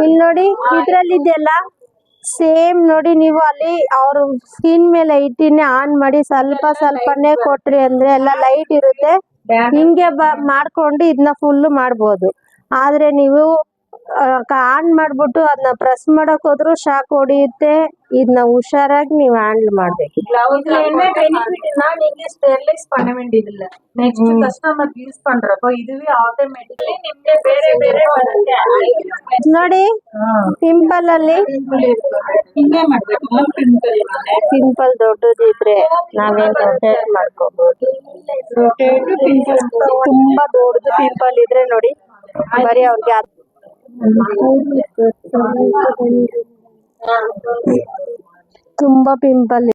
ಇಲ್ಲಿ ನೋಡಿ ಇದ್ರಲ್ಲಿ ಇದೆಯಲ್ಲ ಸೇಮ್ ನೋಡಿ ನೀವು ಅಲ್ಲಿ ಅವ್ರ ಸ್ಕ್ರೀನ್ ಮೇಲೆ ಲೈಟಿನ ಆನ್ ಮಾಡಿ ಸ್ವಲ್ಪನೇ ಕೊಟ್ರಿ ಅಂದ್ರೆ ಎಲ್ಲ ಲೈಟ್ ಇರುತ್ತೆ ಹಿಂಗೆ ಮಾಡ್ಕೊಂಡು ಇದನ್ನ ಫುಲ್ ಮಾಡ್ಬೋದು. ಆದ್ರೆ ನೀವು ಆನ್ ಮಾಡ್ಬಿಟ್ಟು ಅದನ್ನ ಪ್ರೆಸ್ ಮಾಡಕ್ ಹೋದ್ರು ಶಾಕ್ ಹೊಡಿಯುತ್ತೆ. ಇದನ್ನ ಹುಷಾರಾಗಿ ನೀವು ಹ್ಯಾಂಡಲ್ ಮಾಡ್ಬೇಕು. இதுல என்ன பெனிஃபிட்னா நீங்க ஸ்டெர்லைஸ் பண்ண வேண்டியதில்ல. நெக்ஸ்ட் கஸ்டமர் யூஸ் பண்றப்போ இதுவே ಆಟೋಮ್ಯಾಟಿಕಲಿ ನಿಮಗೆ ಬೇರೆ ಬೇರೆ ಬರುತ್ತೆ. ನೋಡಿ ಸಿಂಪಲ್ ಅಲ್ಲಿ ಹಿಂಗೆ ಮಾಡ್ಬೇಕು. ಸಿಂಪಲ್ ದೊಡ್ಡದಿದ್ರೆ ನಾವೇನ್ ರೊಟೇಟ್ ಮಾಡ್ಕೋಬಹುದು. ತುಂಬಾ ದೊಡ್ಡದು ಪಿಂಪಲ್ ಇದ್ರೆ ನೋಡಿ ಬರೀ ಅವ್ರಿಗೆ ತುಂಬಾ ಪಿಂಪಲ್